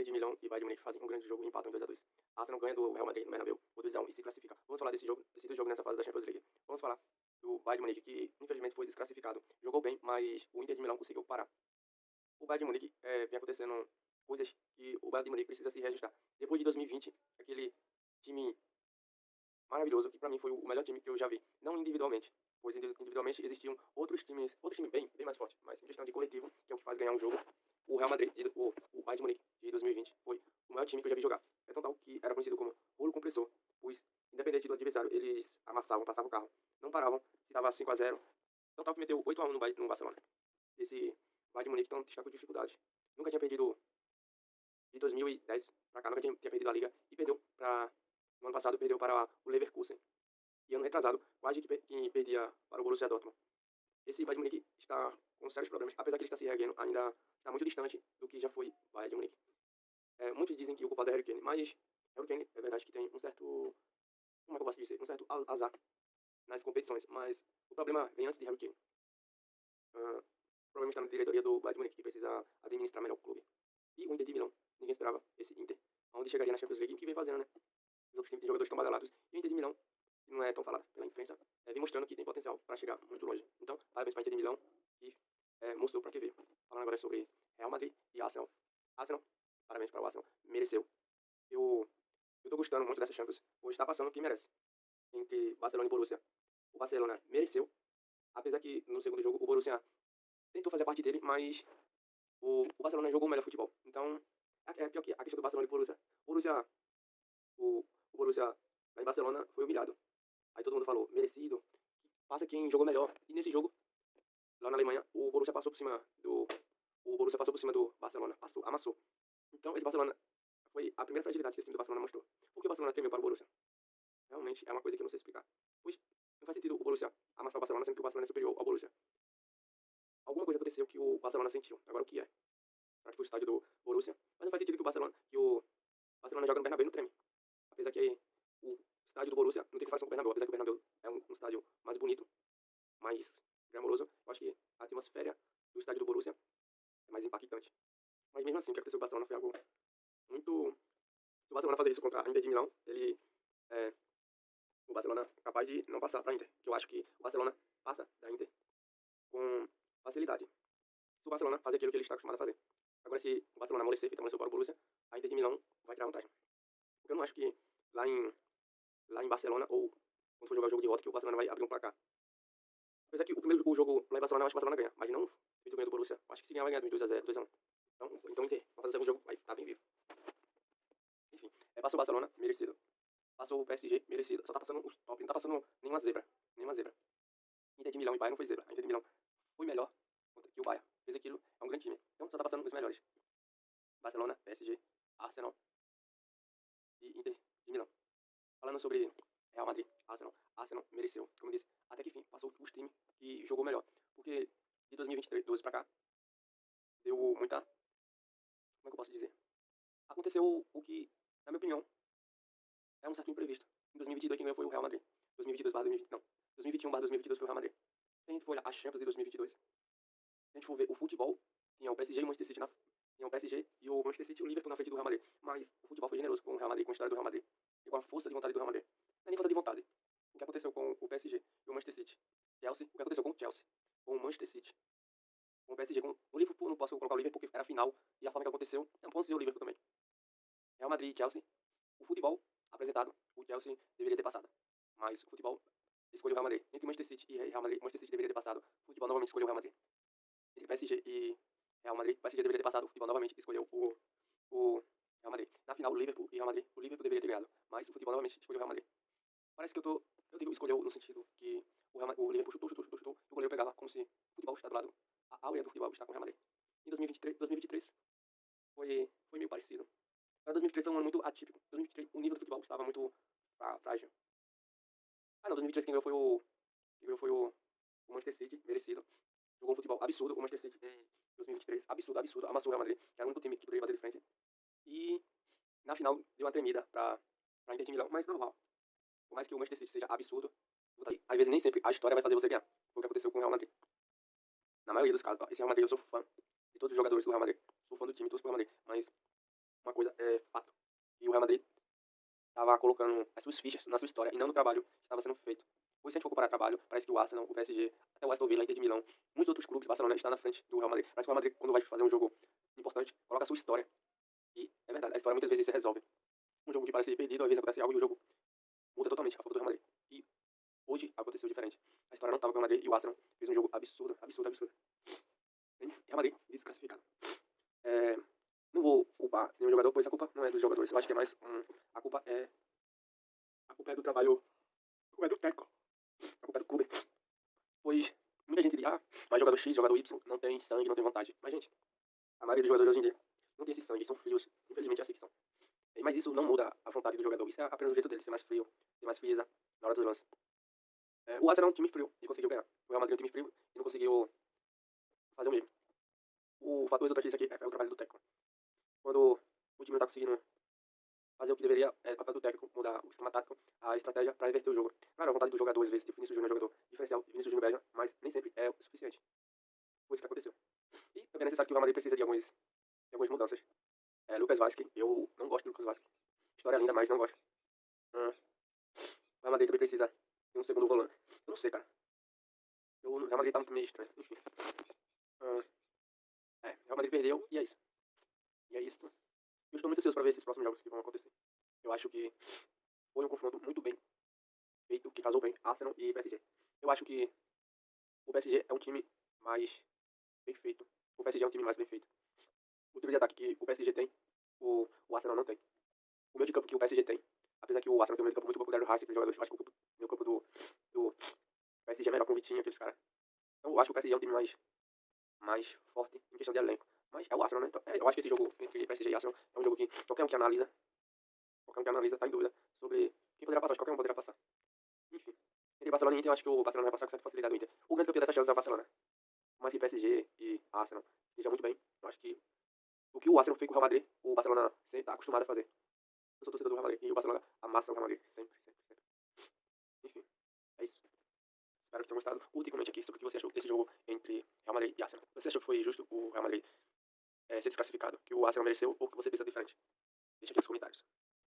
Inter de Milão e Bayern de Munique fazem um grande jogo e empatam em 2-2. Arsenal ganha do Real Madrid no Bernabéu por 2-1 e se classifica. Vamos falar desse jogo nessa fase da Champions League. Vamos falar do Bayern de Munique, que infelizmente foi desclassificado. Jogou bem, mas o Inter de Milão conseguiu parar. O Bayern de Munique vem acontecendo coisas que o Bayern de Munique precisa se reajustar. Depois de 2020, aquele time maravilhoso, que pra mim foi o melhor time que eu já vi. Não individualmente, pois individualmente existiam outros times bem mais fortes, mas em questão de coletivo, que é o que faz ganhar um jogo, o Real Madrid, o Bayern de Munique de 2020 foi o maior time que eu já vi jogar. É tão tal que era conhecido como rolo compressor, pois independente do adversário, eles amassavam, passavam o carro. Não paravam, se dava 5-0. Tão tal que meteu 8-1 no Barcelona. Esse Bayern de Munique então está com dificuldade. Nunca tinha perdido de 2010 pra cá, nunca tinha perdido a Liga e perdeu para no ano passado perdeu para o Leverkusen. E ano retrasado, quase que perdia para o Borussia Dortmund. Esse Bayern de Munique está com sérios problemas, apesar que ele está se reerguendo, ainda está muito distante do que já foi Bayern de Munique. Muitos dizem que o culpado é Harry Kane, mas Harry Kane é verdade que tem um certo, como é que eu posso dizer, um certo azar nas competições, mas o problema vem antes de Harry Kane. O problema está na diretoria do Bayern de Munique, que precisa administrar melhor o clube. E o Inter de Milão, ninguém esperava esse Inter, onde chegaria na Champions League, o que vem fazendo, né? Os outros times de jogadores estão badalados, e o Inter de Milão, que não é tão falado pela imprensa, vem mostrando que tem potencial para chegar muito longe. Então, parabéns para o Inter de Milão, que mostrou para que veio. Falando agora sobre Real Madrid e Arsenal. Arsenal, parabéns para o Arsenal, mereceu. Eu tô gostando muito dessa Champions, hoje está passando quem merece. Entre Barcelona e Borussia. O Barcelona mereceu, apesar que no segundo jogo o Borussia tentou fazer a parte dele, mas o Barcelona jogou o melhor futebol. Então, é pior que a questão do Barcelona e Borussia. O Borussia lá em Barcelona foi humilhado. Aí todo mundo falou, merecido, passa quem jogou melhor. E nesse jogo, lá na Alemanha, o Borussia passou por cima do Barcelona, amassou. Então esse Barcelona foi a primeira fragilidade que esse time do Barcelona mostrou. Por que o Barcelona tremeu para o Borussia? Realmente é uma coisa que eu não sei explicar. Pois não faz sentido o Borussia amassar o Barcelona sendo que o Barcelona é superior ao Borussia. Alguma coisa aconteceu que o Barcelona sentiu. Agora o que é? Será que foi o estádio do Borussia? Mas não faz sentido que o Barcelona joga no Bernabéu e não treme. Apesar que o estádio do Borussia não tem comparação com o Bernabéu. Apesar que o Bernabéu é um estádio mais bonito, mais glamouroso. Eu acho que a atmosfera do estádio do Borussia é mais impactante. Mas mesmo assim, o que aconteceu com o Barcelona foi algo muito... Se o Barcelona fazer isso contra a Inter de Milão, o Barcelona é capaz de não passar para a Inter. Que eu acho que o Barcelona passa da Inter com facilidade. Se o Barcelona fazer aquilo que ele está acostumado a fazer. Agora, se o Barcelona amolecer, feito amoleceu para o Borussia, a Inter de Milão vai tirar vantagem. Porque eu não acho que lá em Barcelona, ou quando for jogar o jogo de volta, que o Barcelona vai abrir um placar. Apesar que o jogo lá em Barcelona, eu acho que o Barcelona ganha, mas não feito ganho do Borussia. Acho que se ganhar, vai ganhar de 2-0, 2-1. Então Inter, pra fazer o segundo jogo, vai estar bem vivo. Enfim, passou o Barcelona, merecido. Passou o PSG, merecido. Só tá passando os top, não tá passando nenhuma zebra. Inter de Milão e Bayern não foi zebra. A Inter de Milão foi melhor que o Bayern. Fez aquilo, é um grande time. Então só tá passando os melhores. Barcelona, PSG, Arsenal e Inter de Milão. Falando sobre Real Madrid, Arsenal mereceu, como eu disse, até que enfim, passou os times que jogou melhor. Porque de 2023 pra cá, deu muita... Como é que eu posso dizer? Aconteceu o que, na minha opinião, é um certo imprevisto. Em 2022 quem ganhou foi o Real Madrid. 2021/2022 foi o Real Madrid. Se a gente for olhar a Champions de 2022, se a gente for ver o futebol, tinha o PSG e o Manchester City tinha o PSG e o Manchester City e o Liverpool na frente do Real Madrid. Mas o futebol foi generoso com o Real Madrid, com a história do Real Madrid e com a força de vontade do Real Madrid. Não é nem força de vontade. O que aconteceu com o PSG e o Manchester City? Chelsea, o que aconteceu com o Chelsea, com o Manchester City, com o PSG, com o Liverpool, não posso colocar o Liverpool porque era final e a forma que aconteceu, não posso dizer o Liverpool também. Real Madrid e Chelsea, o futebol apresentado, o Chelsea deveria ter passado. Mas o futebol escolheu o Real Madrid. Entre Manchester City e Real Madrid, o Manchester City deveria ter passado. O futebol novamente escolheu o Real Madrid. Entre PSG e Real Madrid, o PSG deveria ter passado. O futebol novamente escolheu o Real Madrid. Na final, o Liverpool e Real Madrid, o Liverpool deveria ter ganhado. Mas o futebol novamente escolheu o Real Madrid. Parece que eu digo escolheu no sentido que o Liverpool chutou, e o goleiro pegava como se o futebol está do lado. A áurea do futebol está com o Real Madrid. Em 2023 foi meio parecido. Mas 2023 foi um ano muito atípico. 2023 o nível do futebol estava muito frágil. Não, 2023 quem ganhou foi o Manchester City, merecido. Jogou um futebol absurdo, o Manchester City em 2023, absurdo, amassou o Real Madrid, que era o único time que poderia bater de frente. E na final deu uma tremida pra Inter de Milão, mas normal. Por mais que o Manchester City seja absurdo, às vezes nem sempre a história vai fazer você ganhar. Foi o que aconteceu com o Real Madrid. Na maioria dos casos, esse Real Madrid eu sou fã de todos os jogadores do Real Madrid. Sou fã do time, torço pro Real Madrid. Mas uma coisa é fato. E o Real Madrid estava colocando as suas fichas na sua história e não no trabalho que estava sendo feito. Pois se a gente for comparar trabalho, parece que o Arsenal, o PSG, até o Aston Villa, Inter de Milão, muitos outros clubes, Barcelona, está na frente do Real Madrid. Parece que o Real Madrid, quando vai fazer um jogo importante, coloca a sua história. E é verdade, a história muitas vezes se resolve. Um jogo que parece perdido, às vezes acontece algo e o jogo muda totalmente a favor do Real Madrid. E hoje aconteceu diferente. A história não estava com o Real Madrid e o Arsenal fez um jogo absurdo, absurdo, absurdo. E Real Madrid desclassificado. É, não vou culpar nenhum jogador, pois a culpa não é dos jogadores. Eu acho que é mais a culpa é do trabalho, a culpa é do técnico, a culpa é do clube. Pois muita gente diz, mas jogador X, jogador Y não tem sangue, não tem vontade. Mas gente, a maioria dos jogadores hoje em dia não tem esse sangue, são frios. Infelizmente é assim que são. Mas isso não muda a vontade do jogador. Isso é apenas o jeito dele ser mais frio, ter mais frieza na hora dos lances. O Arsenal é um time frio e conseguiu ganhar. O Real Madrid é um time frio e não conseguiu fazer o mesmo. O fator resultante disso aqui é o trabalho do técnico. Quando o time não tá conseguindo fazer o que deveria, é papel do técnico mudar o esquema tático, a estratégia para inverter o jogo. Claro, a vontade do jogador, às vezes, tipo, Vinícius Júnior é um jogador diferencial, Vinícius Júnior belga, mas nem sempre é o suficiente. Foi isso que aconteceu. E também é necessário que o Real Madrid precisa de algumas mudanças. Lucas Vazquez, eu não gosto do Lucas Vazquez. História linda, mas não gosto. O Real Madrid também precisa de um segundo volante. Eu não sei, cara. O Real Madrid tá muito meio estranho. Enfim. O Real Madrid perdeu e é isso. E é isso. Eu estou muito ansioso para ver esses próximos jogos que vão acontecer. Eu acho que foi um confronto muito bem feito, que casou bem Arsenal e PSG. Eu acho que o PSG é um time mais bem feito. O PSG é um time mais bem feito. O trio de ataque que o PSG tem, o Arsenal não tem. O meio de campo que o PSG tem, apesar que o Arsenal tem um meio de campo muito bom com o Dario Rice, aqueles jogadores, eu acho que o meio campo do PSG é melhor com o Vitinho, aqueles caras. Então eu acho que o PSG é um time mais forte em questão de elenco. Mas é o Arsenal, né? Então, eu acho que esse jogo entre PSG e Arsenal é um jogo que qualquer um que analisa tá em dúvida sobre quem poderá passar, acho que qualquer um poderá passar. Enfim. Entre Barcelona e Inter, eu acho que o Barcelona vai passar com certa facilidade do Inter. O grande campeão dessa chance é o Barcelona. Mas que PSG e Arsenal esteja muito bem, eu acho que o que o Arsenal fez com o Real Madrid, o Barcelona está acostumado a fazer. Eu sou torcedor do Real Madrid e o Barcelona amassa o Real Madrid sempre, sempre, sempre. Enfim, é isso. Espero que tenham gostado. Curte e comente aqui sobre o que você achou desse jogo entre Real Madrid e Arsenal. Você achou que foi justo o Real Madrid ser desclassificado, que o Arsenal mereceu ou que você pensa diferente? Deixa aqui nos comentários.